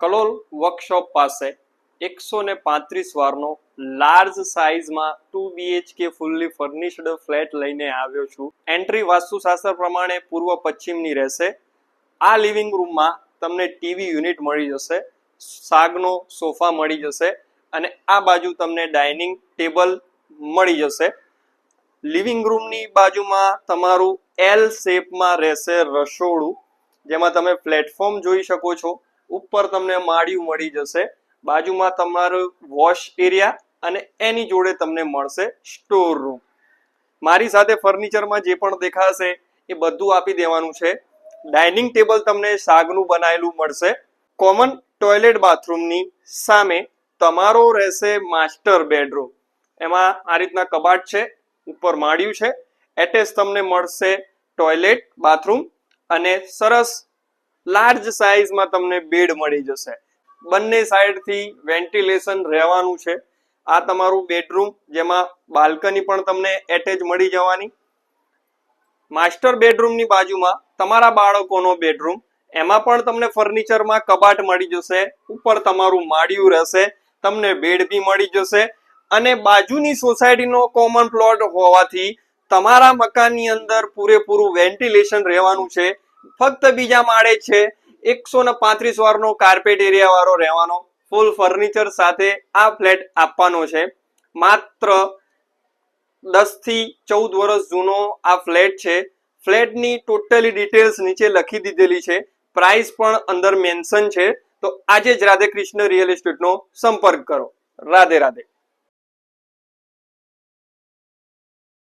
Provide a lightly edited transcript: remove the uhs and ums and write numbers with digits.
Kalol workshop પાસે 135 વારનો large સાઇઝમાં 2 BHK ફુલ્લી ફર્નિશ્ડ ફ્લેટ લઈને આવ્યો છું. એન્ટ્રી વાસ્તુશાસ્ત્ર પ્રમાણે પૂર્વ પશ્ચિમની રહેશે. આ લિવિંગ રૂમમાં તમને ટીવી યુનિટ મળી જશે, સાગનો સોફા મળી જશે અને આ બાજુ તમને ડાઇનિંગ ટેબલ મળી જશે. લિવિંગ રૂમની બાજુમાં તમારું એલ શેપમાં રહેશે રસોડું, જેમાં તમે પ્લેટફોર્મ જોઈ શકો છો. ઉપર તમને માળિયું મળી જશે. બાજુમાં તમારું વોશ એરિયા અને એની જોડે તમને મળશે સ્ટોર રૂમ. મારી સાથે ફર્નિચરમાં જે પણ દેખાશે એ બધું આપી દેવાનું છે. ડાઇનિંગ ટેબલ તમને સાગનું બનાવેલું મળશે. કોમન ટોયલેટ બાથરૂમની સામે તમારો રહેશે માસ્ટર બેડરૂમ. એમાં આ રીતના કબાટ છે, ઉપર માળિયું છે. એટેચ તમને મળશે ટોયલેટ બાથરૂમ અને સરસ લાર્જ સાઇઝમાં તમને બેડ મળી જશે. બંને સાઈડથી વેન્ટિલેશન રહેવાનું છે. આ તમારું બેડરૂમ, જેમાં બાલ્કની પણ તમને એટેચ મળી જવાની. માસ્ટર બેડરૂમની બાજુમાં તમારા બાળકોનો બેડરૂમ, એમાં પણ તમને ફર્નિચરમાં કબાટ મળી જશે. ઉપર તમારું માળિયું રહેશે, તમને બેડ બી મળી જશે અને બાજુની સોસાયટીનો કોમન પ્લોટ હોવાથી તમારા મકાનની અંદર પૂરેપૂરું વેન્ટિલેશન રહેવાનું છે. ફક્ત બીજા માળે છે. 135 વારનો કાર્પેટ એરિયા વાળો રહેવાનો, ફૂલ ફર્નિચર સાથે આ ફ્લેટ આપવાનો છે. માત્ર 10 થી 14 વર્ષ જૂનો આ ફ્લેટ છે. ફ્લેટની ટોટલી ડિટેલ્સ નીચે લખી દીધેલી છે. પ્રાઇસ પણ અંદર મેન્શન છે. તો આજે જ રાધે કૃષ્ણ રિયલ એસ્ટેટનો સંપર્ક કરો. રાધે રાધે.